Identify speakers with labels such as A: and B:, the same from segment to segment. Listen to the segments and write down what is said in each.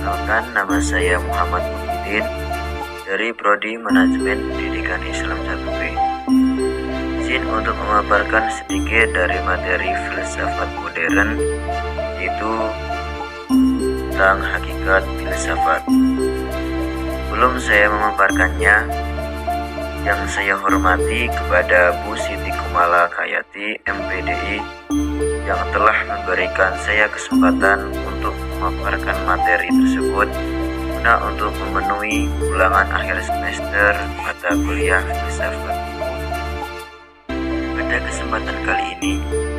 A: Perkenalkan, nama saya Muhammad Muhyiddin dari Prodi Manajemen Pendidikan Islam 1B. Izin untuk memaparkan sedikit dari materi filsafat modern, yaitu tentang hakikat filsafat. Sebelum saya memaparkannya, yang saya hormati kepada Bu Siti Kumala Khayati, MPDI, yang telah memberikan saya kesempatan untuk memaparkan materi tersebut guna untuk memenuhi ulangan akhir semester mata kuliah filsafat. Pada kesempatan kali ini,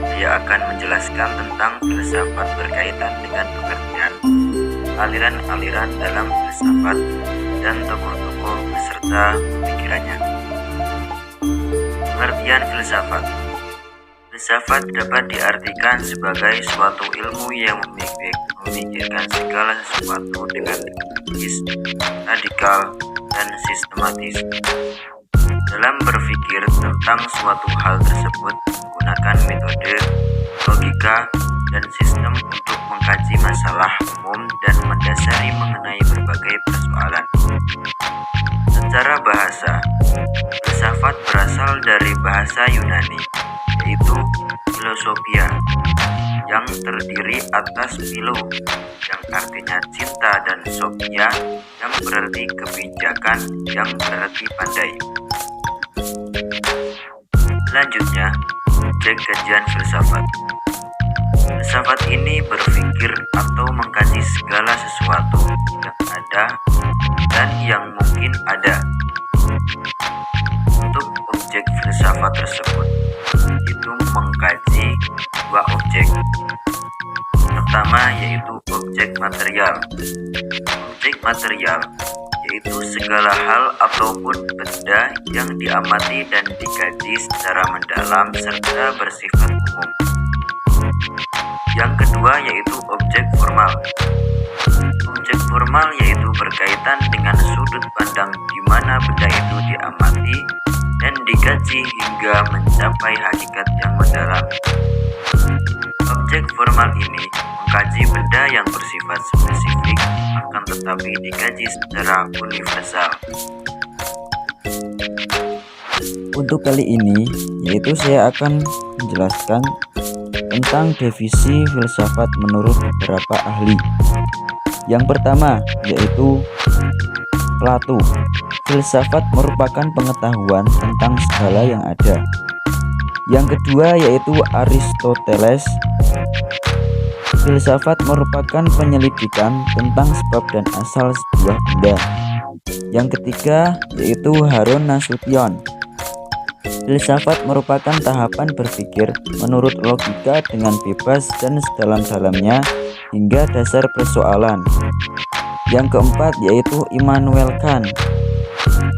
A: saya akan menjelaskan tentang filsafat berkaitan dengan pengertian, aliran-aliran dalam filsafat, dan tokoh-tokoh beserta pemikirannya. Pengertian filsafat. Filsafat dapat diartikan sebagai suatu ilmu yang memikirkan segala sesuatu dengan logis, radikal, dan sistematis. Dalam berpikir tentang suatu hal tersebut menggunakan metode, logika, dan sistem untuk mengkaji masalah umum dan mendasari mengenai berbagai persoalan. Secara bahasa, filsafat berasal dari bahasa Yunani, yaitu filosofia, yang terdiri atas philo, yang artinya cinta, dan sophia, yang berarti kebijakan, yang berarti pandai. Selanjutnya, objek kajian filsafat. Filsafat ini berpikir atau mengkaji segala sesuatu yang ada dan yang mungkin ada. Untuk objek filsafat tersebut, itu mengkaji dua objek. Pertama yaitu objek material. Objek material yaitu segala hal ataupun benda yang diamati dan dikaji secara mendalam serta bersifat umum. Yang kedua yaitu objek formal. Objek formal yaitu berkaitan dengan sudut pandang di mana benda itu diamati dan dikaji hingga mencapai hakikat yang mendalam. Objek formal ini mengkaji benda yang bersifat spesifik, akan tetapi dikaji secara universal.
B: Untuk kali ini, yaitu saya akan menjelaskan tentang definisi filsafat menurut beberapa ahli. Yang pertama yaitu Plato. Filsafat merupakan pengetahuan tentang segala yang ada. Yang kedua yaitu Aristoteles. Filsafat merupakan penyelidikan tentang sebab dan asal sebuah benda. Yang ketiga yaitu Harun Nasution. Filsafat merupakan tahapan berpikir menurut logika dengan bebas dan sedalam-dalamnya hingga dasar persoalan. Yang keempat yaitu Immanuel Kant.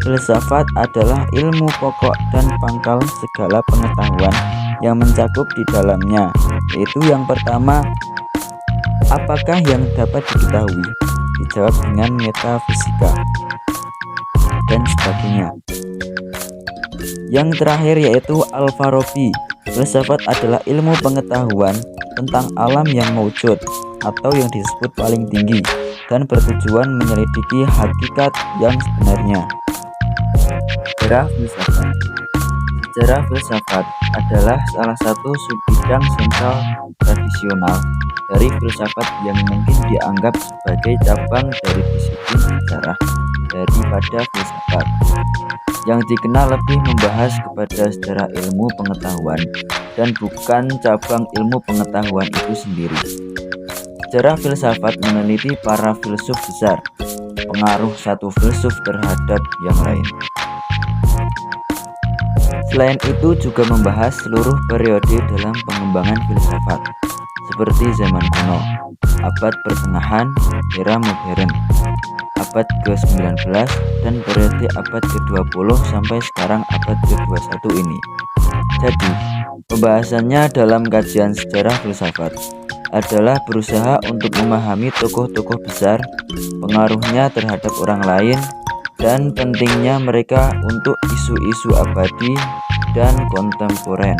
B: Filsafat adalah ilmu pokok dan pangkal segala pengetahuan yang mencakup di dalamnya, yaitu yang pertama, apakah yang dapat diketahui? Dijawab dengan metafisika dan sebagainya. Yang terakhir yaitu Al-Farabi. Filsafat adalah ilmu pengetahuan tentang alam yang mewujud atau yang disebut paling tinggi dan bertujuan menyelidiki hakikat yang sebenarnya. Sejarah filsafat. Sejarah filsafat adalah salah satu subbidang sentral tradisional dari filsafat yang mungkin dianggap sebagai cabang dari disiplin sejarah daripada filsafat, yang dikenal lebih membahas kepada sejarah ilmu pengetahuan dan bukan cabang ilmu pengetahuan itu sendiri. Sejarah filsafat meneliti para filsuf besar, pengaruh satu filsuf terhadap yang lain. Selain itu juga membahas seluruh periode dalam pengembangan filsafat, seperti zaman kuno, abad pertengahan, era modern, abad ke-19, dan periode abad ke-20 sampai sekarang abad ke-21 ini. Jadi, pembahasannya dalam kajian sejarah filsafat adalah berusaha untuk memahami tokoh-tokoh besar, pengaruhnya terhadap orang lain, dan pentingnya mereka untuk isu-isu abadi dan kontemporer.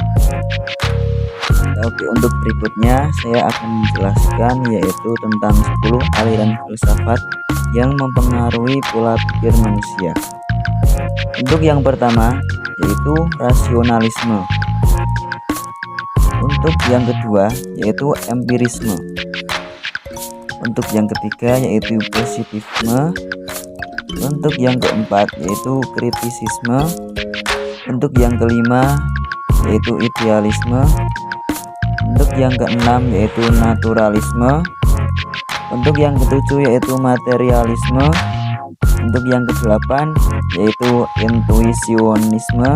B: Oke, untuk berikutnya saya akan menjelaskan yaitu tentang 10 aliran filsafat yang mempengaruhi pola pikir manusia. Untuk yang pertama yaitu rasionalisme. Untuk yang kedua yaitu empirisme. Untuk yang ketiga yaitu positifisme. Untuk yang keempat yaitu kritisisme. Untuk yang kelima yaitu idealisme. Untuk yang keenam yaitu naturalisme. Untuk yang ketujuh yaitu materialisme. Untuk yang kedelapan yaitu intuisionisme.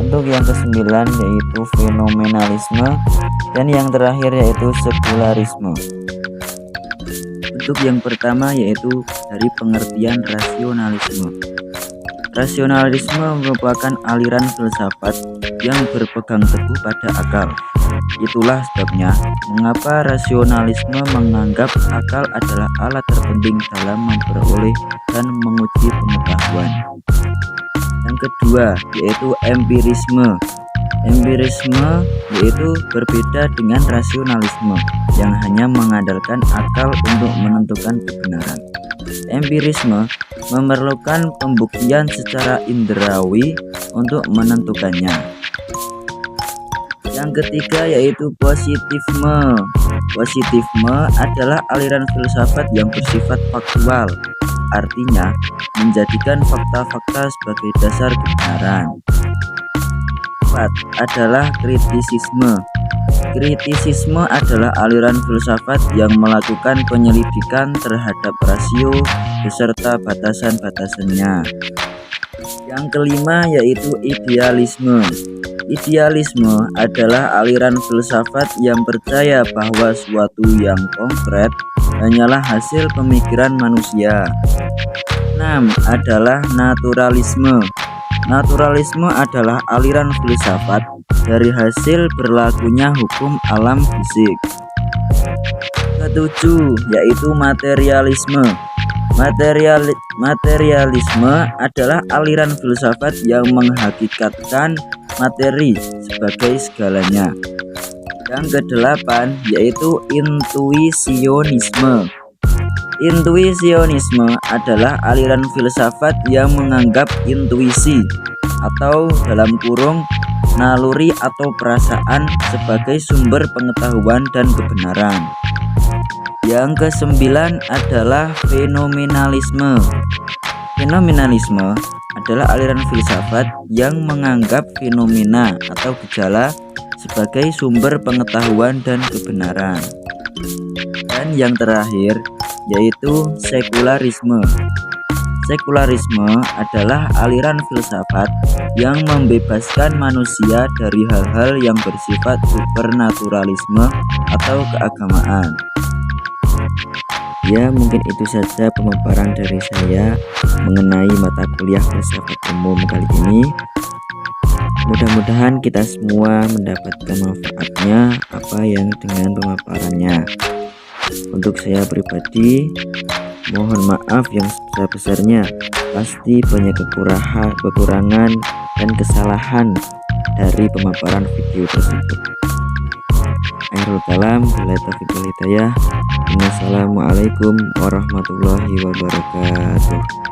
B: Untuk yang kesembilan yaitu fenomenalisme. Dan yang terakhir yaitu sekularisme. Untuk yang pertama yaitu dari pengertian rasionalisme. Rasionalisme merupakan aliran filsafat yang berpegang teguh pada akal. Itulah sebabnya mengapa rasionalisme menganggap akal adalah alat terpenting dalam memperoleh dan menguji pengetahuan. Yang kedua yaitu empirisme. Empirisme yaitu berbeda dengan rasionalisme yang hanya mengandalkan akal untuk menentukan kebenaran. Empirisme memerlukan pembuktian secara indrawi untuk menentukannya. Yang ketiga yaitu positifisme. Positifisme adalah aliran filsafat yang bersifat faktual, artinya menjadikan fakta-fakta sebagai dasar kebenaran. Keempat adalah kritisisme. Kritisisme adalah aliran filsafat yang melakukan penyelidikan terhadap rasio beserta batasan-batasannya. Yang kelima yaitu idealisme. Idealisme adalah aliran filsafat yang percaya bahwa suatu yang konkret hanyalah hasil pemikiran manusia. 6 adalah naturalisme. Naturalisme adalah aliran filsafat dari hasil berlakunya hukum alam fisik. Ketujuh yaitu materialisme. Materialisme adalah aliran filsafat yang menghakikatkan materi sebagai segalanya. Yang kedelapan yaitu intuisionisme. Intuisionisme adalah aliran filsafat yang menganggap intuisi atau dalam kurung naluri atau perasaan sebagai sumber pengetahuan dan kebenaran. Yang kesembilan adalah fenomenalisme. Fenomenalisme adalah aliran filsafat yang menganggap fenomena atau gejala sebagai sumber pengetahuan dan kebenaran. Dan yang terakhir yaitu sekularisme. Sekularisme adalah aliran filsafat yang membebaskan manusia dari hal-hal yang bersifat supernaturalisme atau keagamaan. Ya, mungkin itu saja pemaparan dari saya mengenai mata kuliah filsafat umum kali ini. Mudah-mudahan kita semua mendapatkan manfaatnya apa yang dengan pemaparannya. Untuk saya pribadi, mohon maaf yang sebesar-besarnya. Pasti banyak kekurangan dan kesalahan dari pemaparan video tersebut. Akhirul kalam, billahi taufiq wal hidayah. Wassalamualaikum warahmatullahi wabarakatuh.